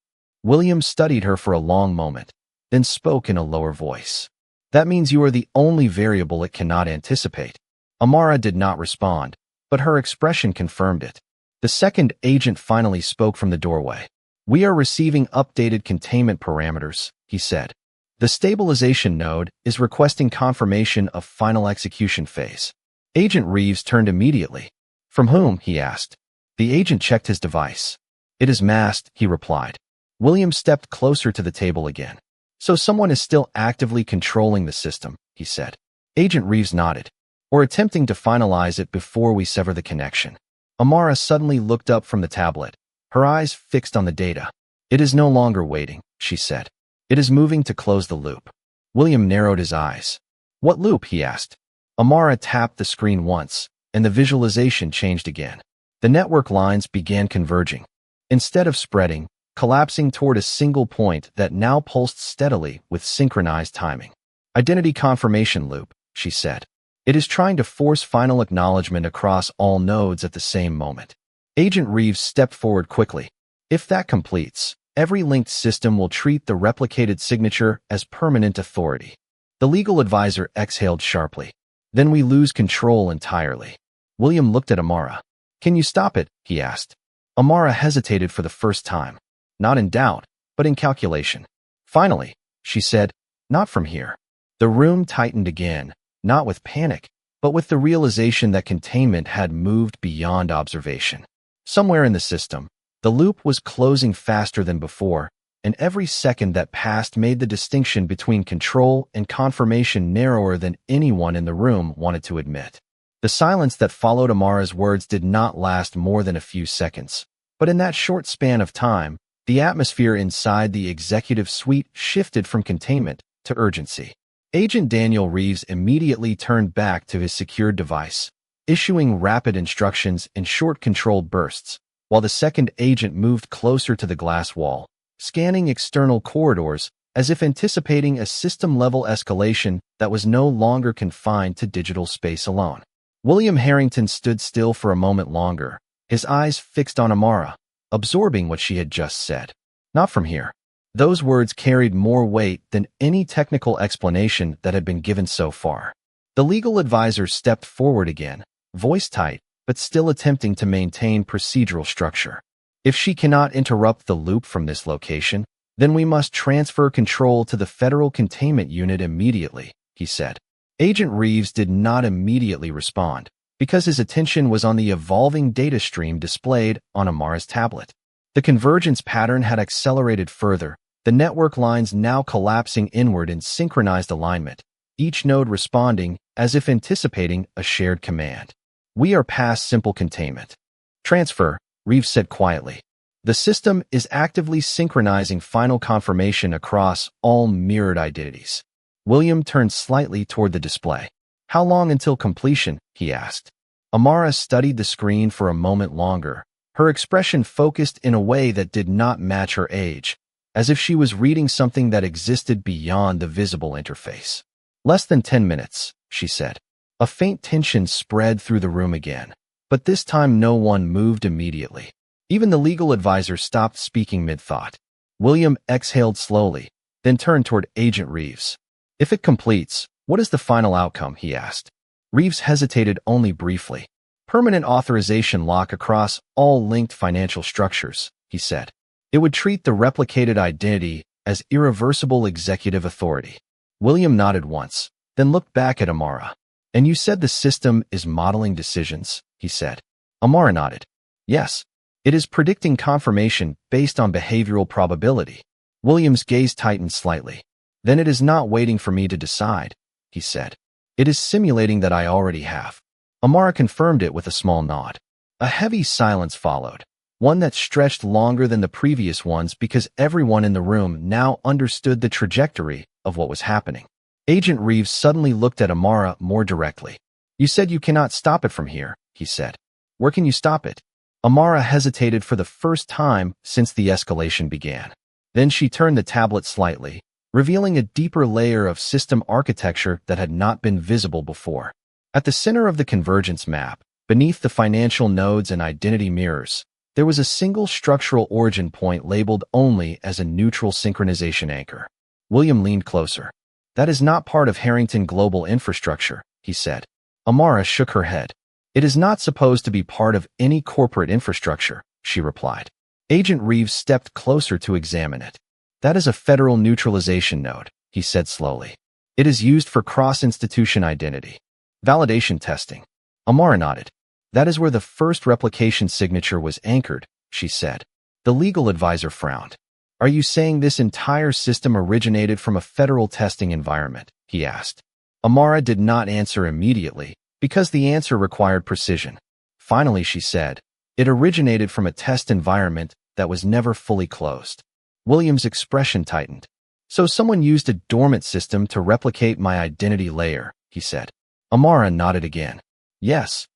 William studied her for a long moment, then spoke in a lower voice. That means you are the only variable it cannot anticipate. Amara did not respond, but her expression confirmed it. The second agent finally spoke from the doorway. We are receiving updated containment parameters, he said. The stabilization node is requesting confirmation of final execution phase. Agent Reeves turned immediately. From whom? He asked. The agent checked his device. It is masked, he replied. William stepped closer to the table again. So someone is still actively controlling the system, he said. Agent Reeves nodded. Or attempting to finalize it before we sever the connection. Amara suddenly looked up from the tablet, her eyes fixed on the data. It is no longer waiting, she said. It is moving to close the loop. William narrowed his eyes. What loop? He asked. Amara tapped the screen once, and the visualization changed again. The network lines began converging. Instead of spreading, collapsing toward a single point that now pulsed steadily with synchronized timing. Identity confirmation loop, she said. It is trying to force final acknowledgement across all nodes at the same moment. Agent Reeves stepped forward quickly. If that completes, every linked system will treat the replicated signature as permanent authority. The legal advisor exhaled sharply. Then we lose control entirely. William looked at Amara. Can you stop it? He asked. Amara hesitated for the first time. Not in doubt, but in calculation. Finally, she said, not from here. The room tightened again, not with panic, but with the realization that containment had moved beyond observation. Somewhere in the system, the loop was closing faster than before, and every second that passed made the distinction between control and confirmation narrower than anyone in the room wanted to admit. The silence that followed Amara's words did not last more than a few seconds, but in that short span of time, the atmosphere inside the executive suite shifted from containment to urgency. Agent Daniel Reeves immediately turned back to his secured device, issuing rapid instructions in short controlled bursts, while the second agent moved closer to the glass wall, scanning external corridors as if anticipating a system-level escalation that was no longer confined to digital space alone. William Harrington stood still for a moment longer, his eyes fixed on Amara, absorbing what she had just said. Not from here. Those words carried more weight than any technical explanation that had been given so far. The legal advisor stepped forward again, voice tight, but still attempting to maintain procedural structure. If she cannot interrupt the loop from this location, then we must transfer control to the Federal Containment Unit immediately, he said. Agent Reeves did not immediately respond, because his attention was on the evolving data stream displayed on Amara's tablet. The convergence pattern had accelerated further, the network lines now collapsing inward in synchronized alignment, each node responding as if anticipating a shared command. We are past simple containment. Transfer, Reeves said quietly. The system is actively synchronizing final confirmation across all mirrored identities. William turned slightly toward the display. How long until completion? He asked. Amara studied the screen for a moment longer, her expression focused in a way that did not match her age, as if she was reading something that existed beyond the visible interface. Less than 10 minutes, she said. A faint tension spread through the room again, but this time no one moved immediately. Even the legal advisor stopped speaking mid-thought. William exhaled slowly, then turned toward Agent Reeves. If it completes, what is the final outcome? He asked. Reeves hesitated only briefly. Permanent authorization lock across all linked financial structures, he said. It would treat the replicated identity as irreversible executive authority. William nodded once, then looked back at Amara. And you said the system is modeling decisions, he said. Amara nodded. Yes. It is predicting confirmation based on behavioral probability. William's gaze tightened slightly. Then it is not waiting for me to decide, he said. It is simulating that I already have. Amara confirmed it with a small nod. A heavy silence followed, one that stretched longer than the previous ones because everyone in the room now understood the trajectory of what was happening. Agent Reeves suddenly looked at Amara more directly. You said you cannot stop it from here, he said. Where can you stop it? Amara hesitated for the first time since the escalation began. Then she turned the tablet slightly, revealing a deeper layer of system architecture that had not been visible before. At the center of the convergence map, beneath the financial nodes and identity mirrors, there was a single structural origin point labeled only as a neutral synchronization anchor. William leaned closer. That is not part of Harrington Global Infrastructure, he said. Amara shook her head. It is not supposed to be part of any corporate infrastructure, she replied. Agent Reeves stepped closer to examine it. That is a federal neutralization node, he said slowly. It is used for cross-institution identity validation testing. Amara nodded. That is where the first replication signature was anchored, she said. The legal advisor frowned. Are you saying this entire system originated from a federal testing environment? He asked. Amara did not answer immediately, because the answer required precision. Finally, she said, it originated from a test environment that was never fully closed. William's expression tightened. So someone used a dormant system to replicate my identity layer, he said. Amara nodded again. Yes.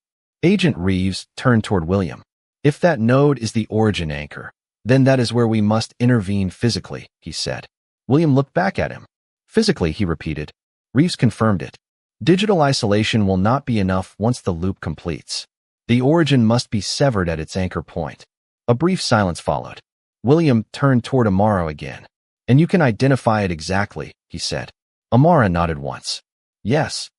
Agent Reeves turned toward William. If that node is the origin anchor, then that is where we must intervene physically, he said. William looked back at him. Physically, he repeated. Reeves confirmed it. Digital isolation will not be enough once the loop completes. The origin must be severed at its anchor point. A brief silence followed. William turned toward Amara again. And you can identify it exactly, he said. Amara nodded once. Yes.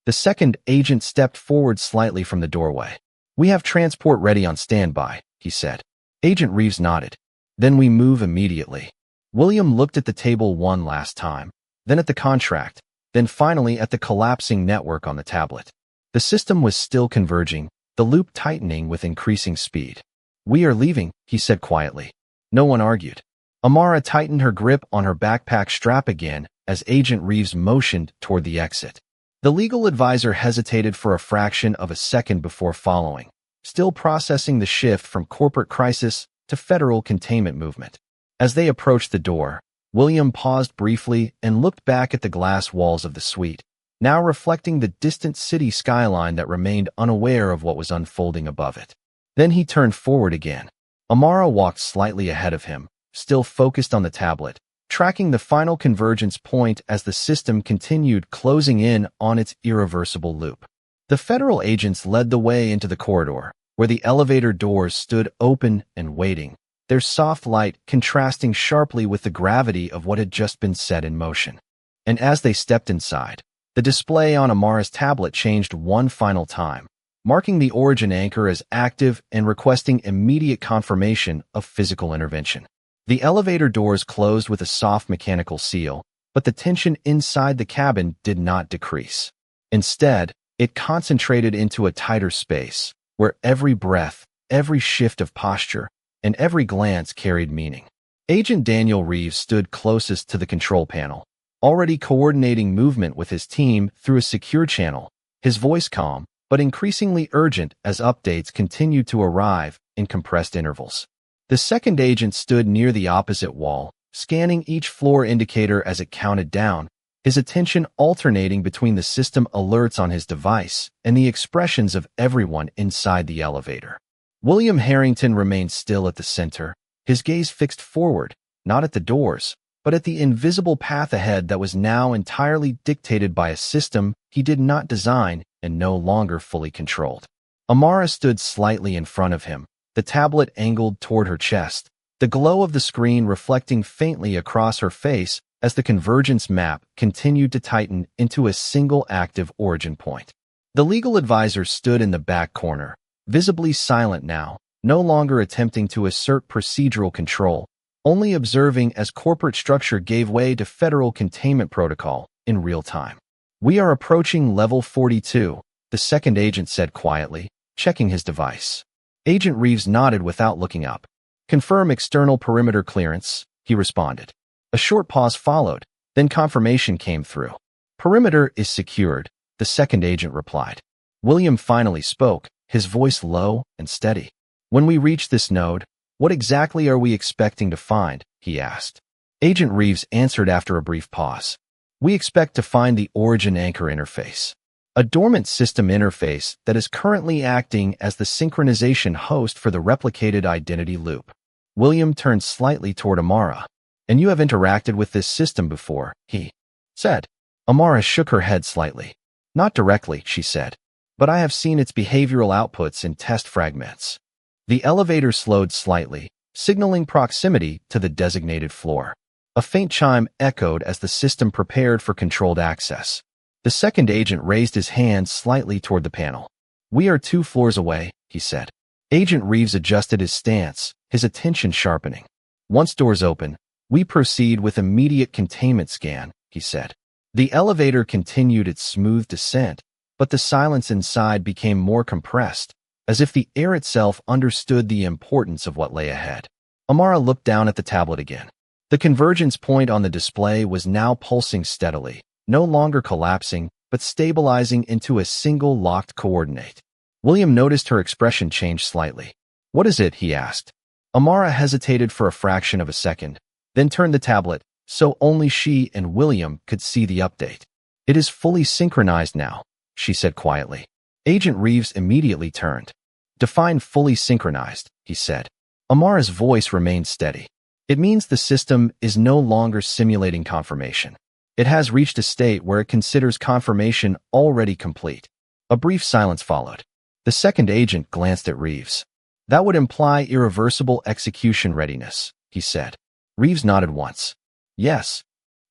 The second agent stepped forward slightly from the doorway. We have transport ready on standby, he said. Agent Reeves nodded. Then we move immediately. William looked at the table one last time, then at the contract, then finally at the collapsing network on the tablet. The system was still converging, the loop tightening with increasing speed. We are leaving, he said quietly. No one argued. Amara tightened her grip on her backpack strap again as Agent Reeves motioned toward the exit. The legal advisor hesitated for a fraction of a second before following, still processing the shift from corporate crisis to federal containment movement. As they approached the door, William paused briefly and looked back at the glass walls of the suite, now reflecting the distant city skyline that remained unaware of what was unfolding above it. Then he turned forward again. Amara walked slightly ahead of him, still focused on the tablet, tracking the final convergence point as the system continued closing in on its irreversible loop. The federal agents led the way into the corridor, where the elevator doors stood open and waiting, their soft light contrasting sharply with the gravity of what had just been set in motion. And as they stepped inside, the display on Amara's tablet changed one final time, marking the origin anchor as active and requesting immediate confirmation of physical intervention. The elevator doors closed with a soft mechanical seal, but the tension inside the cabin did not decrease. Instead, it concentrated into a tighter space, where every breath, every shift of posture, and every glance carried meaning. Agent Daniel Reeves stood closest to the control panel, already coordinating movement with his team through a secure channel, his voice calm, but increasingly urgent as updates continued to arrive in compressed intervals. The second agent stood near the opposite wall, scanning each floor indicator as it counted down, his attention alternating between the system alerts on his device and the expressions of everyone inside the elevator. William Harrington remained still at the center, his gaze fixed forward, not at the doors, but at the invisible path ahead that was now entirely dictated by a system he did not design and no longer fully controlled. Amara stood slightly in front of him, the tablet angled toward her chest, the glow of the screen reflecting faintly across her face as the convergence map continued to tighten into a single active origin point. The legal advisor stood in the back corner, visibly silent now, no longer attempting to assert procedural control, only observing as corporate structure gave way to federal containment protocol in real time. We are approaching level 42, the second agent said quietly, checking his device. Agent Reeves nodded without looking up. Confirm external perimeter clearance, he responded. A short pause followed, then confirmation came through. Perimeter is secured, the second agent replied. William finally spoke, his voice low and steady. When we reach this node, what exactly are we expecting to find? He asked. Agent Reeves answered after a brief pause. We expect to find the origin anchor interface, a dormant system interface that is currently acting as the synchronization host for the replicated identity loop. William turned slightly toward Amara. And you have interacted with this system before, he said. Amara shook her head slightly. Not directly, she said, but I have seen its behavioral outputs in test fragments. The elevator slowed slightly, signaling proximity to the designated floor. A faint chime echoed as the system prepared for controlled access. The second agent raised his hand slightly toward the panel. We are 2 floors away, he said. Agent Reeves adjusted his stance, his attention sharpening. Once doors open, we proceed with immediate containment scan, he he said. The elevator continued its smooth descent, but the silence inside became more compressed, as if the air itself understood the importance of what lay ahead. Amara looked down at the tablet again. The convergence point on the display was now pulsing steadily, no longer collapsing, but stabilizing into a single locked coordinate. William noticed her expression change slightly. "What is it?" he asked. Amara hesitated for a fraction of a second, then turned the tablet, so only she and William could see the update. "It is fully synchronized now," she said quietly. Agent Reeves immediately turned. "Define fully synchronized," he said. Amara's voice remained steady. "It means the system is no longer simulating confirmation. It has reached a state where it considers confirmation already complete." A brief silence followed. The second agent glanced at Reeves. "That would imply irreversible execution readiness," he said. Reeves nodded once. "Yes."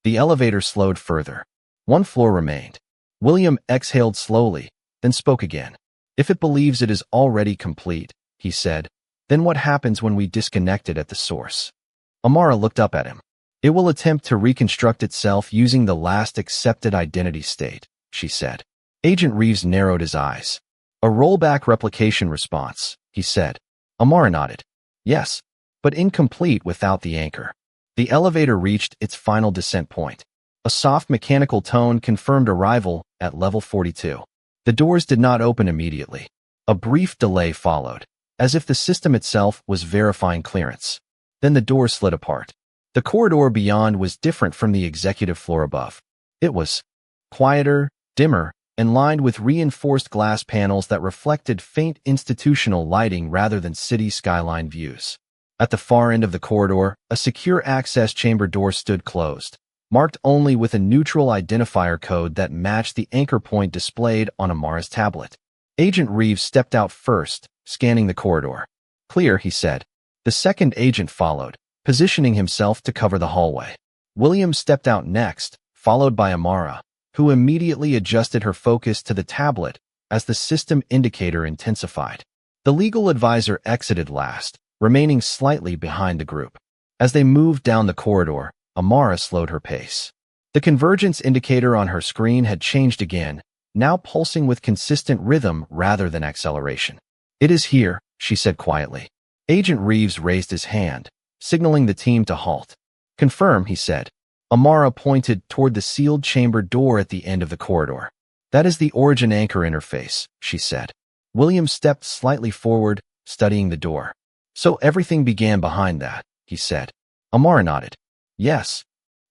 The elevator slowed further. One floor remained. William exhaled slowly, then spoke again. "If it believes it is already complete," he said, "then what happens when we disconnect it at the source?" Amara looked up at him. "It will attempt to reconstruct itself using the last accepted identity state," she said. Agent Reeves narrowed his eyes. "A rollback replication response," he said. Amara nodded. "Yes, but incomplete without the anchor." The elevator reached its final descent point. A soft mechanical tone confirmed arrival at level 42. The doors did not open immediately. A brief delay followed, as if the system itself was verifying clearance. Then the door slid apart. The corridor beyond was different from the executive floor above. It was quieter, dimmer, and lined with reinforced glass panels that reflected faint institutional lighting rather than city skyline views. At the far end of the corridor, a secure access chamber door stood closed, marked only with a neutral identifier code that matched the anchor point displayed on Amara's tablet. Agent Reeves stepped out first, scanning the corridor. "Clear," he said. The second agent followed, positioning himself to cover the hallway. William stepped out next, followed by Amara, who immediately adjusted her focus to the tablet as the system indicator intensified. The legal advisor exited last, remaining slightly behind the group. As they moved down the corridor, Amara slowed her pace. The convergence indicator on her screen had changed again, now pulsing with consistent rhythm rather than acceleration. "It is here," she said quietly. Agent Reeves raised his hand, signaling the team to halt. "Confirm," he said. Amara pointed toward the sealed chamber door at the end of the corridor. "That is the origin anchor interface," she said. William stepped slightly forward, studying the door. "So everything began behind that," he said. Amara nodded. "Yes."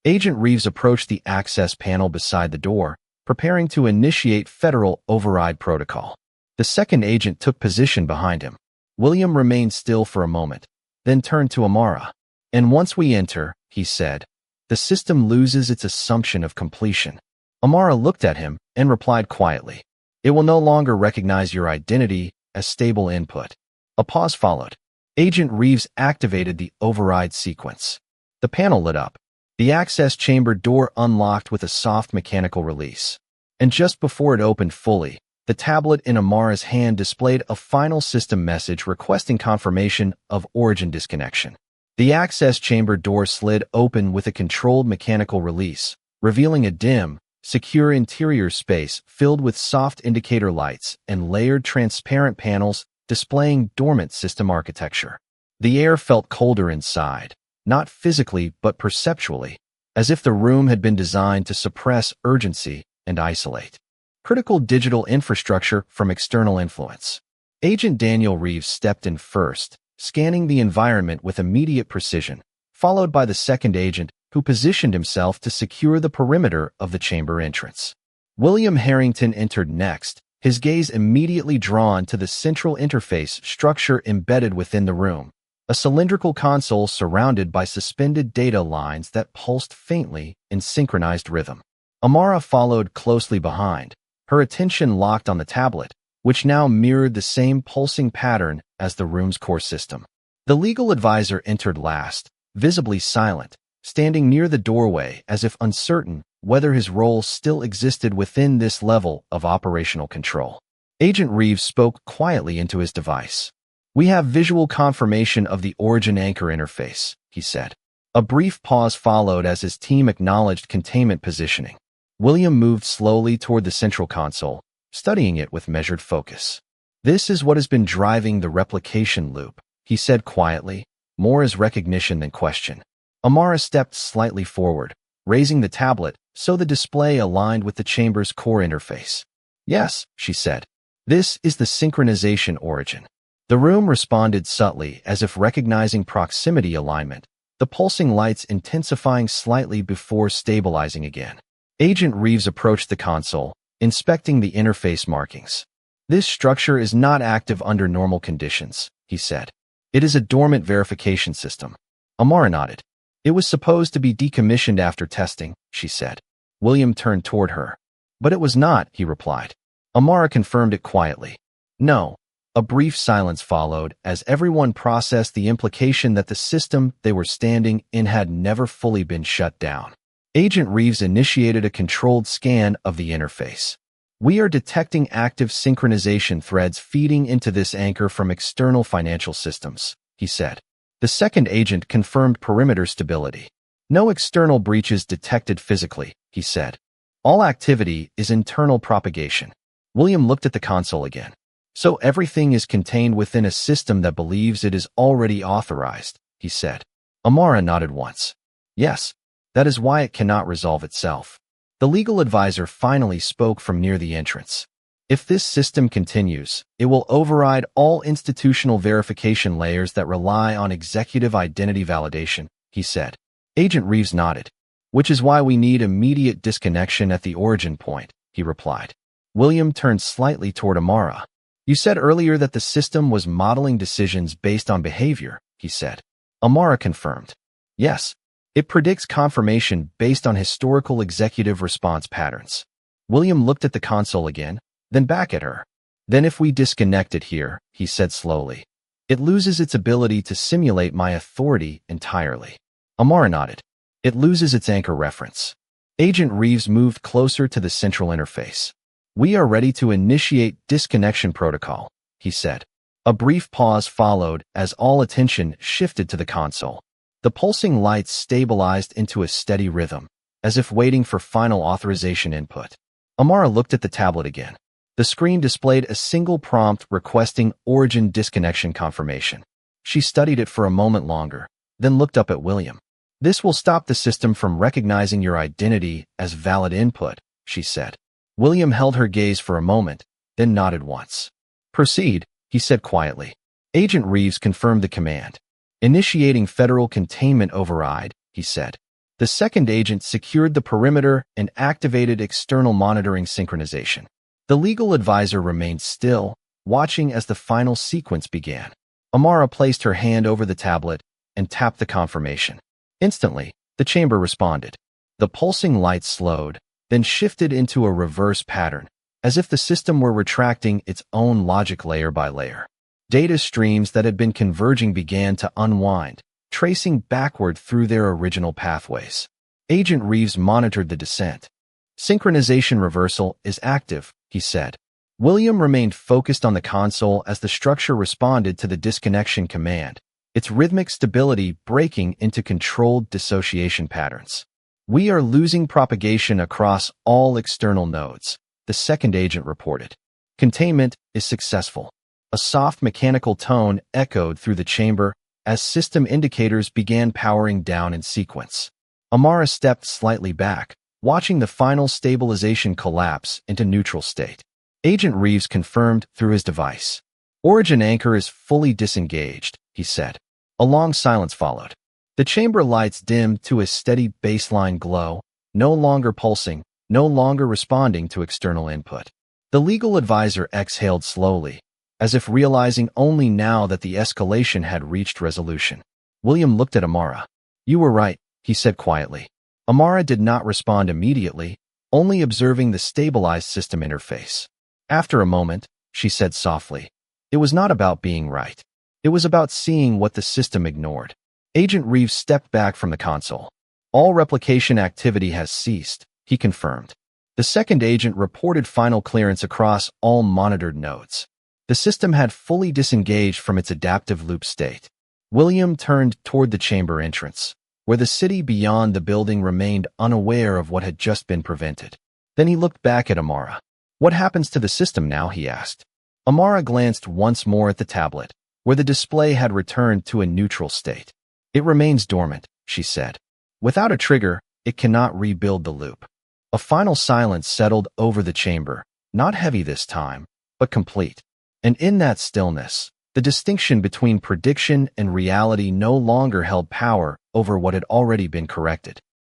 Agent Reeves approached the access panel beside the door, preparing to initiate Federal Override Protocol. The second agent took position behind him. William remained still for a moment, then turned to Amara. "And once we enter," he said, "the system loses its assumption of completion." Amara looked at him and replied quietly, "It will no longer recognize your identity as stable input." A pause followed. Agent Reeves activated the override sequence. The panel lit up. The access chamber door unlocked with a soft mechanical release. And just before it opened fully, the tablet in Amara's hand displayed a final system message requesting confirmation of origin disconnection. The access chamber door slid open with a controlled mechanical release, revealing a dim, secure interior space filled with soft indicator lights and layered transparent panels displaying dormant system architecture. The air felt colder inside, not physically but perceptually, as if the room had been designed to suppress urgency and isolate critical digital infrastructure from external influence. Agent Daniel Reeves stepped in first, scanning the environment with immediate precision, followed by the second agent, who positioned himself to secure the perimeter of the chamber entrance. William Harrington entered next, his gaze immediately drawn to the central interface structure embedded within the room, a cylindrical console surrounded by suspended data lines that pulsed faintly in synchronized rhythm. Amara followed closely behind, her attention locked on the tablet, which now mirrored the same pulsing pattern as the room's core system. The legal advisor entered last, visibly silent, standing near the doorway as if uncertain whether his role still existed within this level of operational control. Agent Reeves spoke quietly into his device. "We have visual confirmation of the origin anchor interface," he said. A brief pause followed as his team acknowledged containment positioning. William moved slowly toward the central console, studying it with measured focus. "This is what has been driving the replication loop," he said quietly, more as recognition than question. Amara stepped slightly forward, raising the tablet so the display aligned with the chamber's core interface. "Yes," she said. "This is the synchronization origin." The room responded subtly, as if recognizing proximity alignment, the pulsing lights intensifying slightly before stabilizing again. Agent Reeves approached the console, inspecting the interface markings. "This structure is not active under normal conditions," he said. "It is a dormant verification system." Amara nodded. "It was supposed to be decommissioned after testing," she said. William turned toward her. "But it was not," he replied. Amara confirmed it quietly. "No." A brief silence followed as everyone processed the implication that the system they were standing in had never fully been shut down. Agent Reeves initiated a controlled scan of the interface. "We are detecting active synchronization threads feeding into this anchor from external financial systems," he said. The second agent confirmed perimeter stability. "No external breaches detected physically," he said. "All activity is internal propagation." William looked at the console again. "So everything is contained within a system that believes it is already authorized," he said. Amara nodded once. "Yes, that is why it cannot resolve itself." The legal advisor finally spoke from near the entrance. "If this system continues, it will override all institutional verification layers that rely on executive identity validation," he said. Agent Reeves nodded. "Which is why we need immediate disconnection at the origin point," he replied. William turned slightly toward Amara. "You said earlier that the system was modeling decisions based on behavior," he said. Amara confirmed. "Yes, it predicts confirmation based on historical executive response patterns." William looked at the console again, then back at her. "Then if we disconnect it here," he said slowly, "it loses its ability to simulate my authority entirely." Amara nodded. "It loses its anchor reference." Agent Reeves moved closer to the central interface. "We are ready to initiate disconnection protocol," he said. A brief pause followed as all attention shifted to the console. The pulsing lights stabilized into a steady rhythm, as if waiting for final authorization input. Amara looked at the tablet again. The screen displayed a single prompt requesting origin disconnection confirmation. She studied it for a moment longer, then looked up at William. "This will stop the system from recognizing your identity as valid input," she said. William held her gaze for a moment, then nodded once. "Proceed," he said quietly. Agent Reeves confirmed the command. "Initiating federal containment override," he said. The second agent secured the perimeter and activated external monitoring synchronization. The legal advisor remained still, watching as the final sequence began. Amara placed her hand over the tablet and tapped the confirmation. Instantly, the chamber responded. The pulsing lights slowed, then shifted into a reverse pattern, as if the system were retracting its own logic layer by layer. Data streams that had been converging began to unwind, tracing backward through their original pathways. Agent Reeves monitored the descent. "Synchronization reversal is active," he said. William remained focused on the console as the structure responded to the disconnection command, its rhythmic stability breaking into controlled dissociation patterns. "We are losing propagation across all external nodes," the second agent reported. "Containment is successful." A soft mechanical tone echoed through the chamber as system indicators began powering down in sequence. Amara stepped slightly back, watching the final stabilization collapse into neutral state. Agent Reeves confirmed through his device. "Origin anchor is fully disengaged," he said. A long silence followed. The chamber lights dimmed to a steady baseline glow, no longer pulsing, no longer responding to external input. The legal advisor exhaled slowly, as if realizing only now that the escalation had reached resolution. William looked at Amara. "You were right," he said quietly. Amara did not respond immediately, only observing the stabilized system interface. After a moment, she said softly, "It was not about being right. It was about seeing what the system ignored." Agent Reeves stepped back from the console. "All replication activity has ceased," he confirmed. The second agent reported final clearance across all monitored nodes. The system had fully disengaged from its adaptive loop state. William turned toward the chamber entrance. where the city beyond the building remained unaware of what had just been prevented. Then he looked back at Amara. "What happens to the system now?" he asked. Amara glanced once more at the tablet, where the display had returned to a neutral state. "It remains dormant," she said. "Without a trigger, it cannot rebuild the loop." A final silence settled over the chamber, not heavy this time, but complete. And in that stillness, the distinction between prediction and reality no longer held power over what had already been corrected.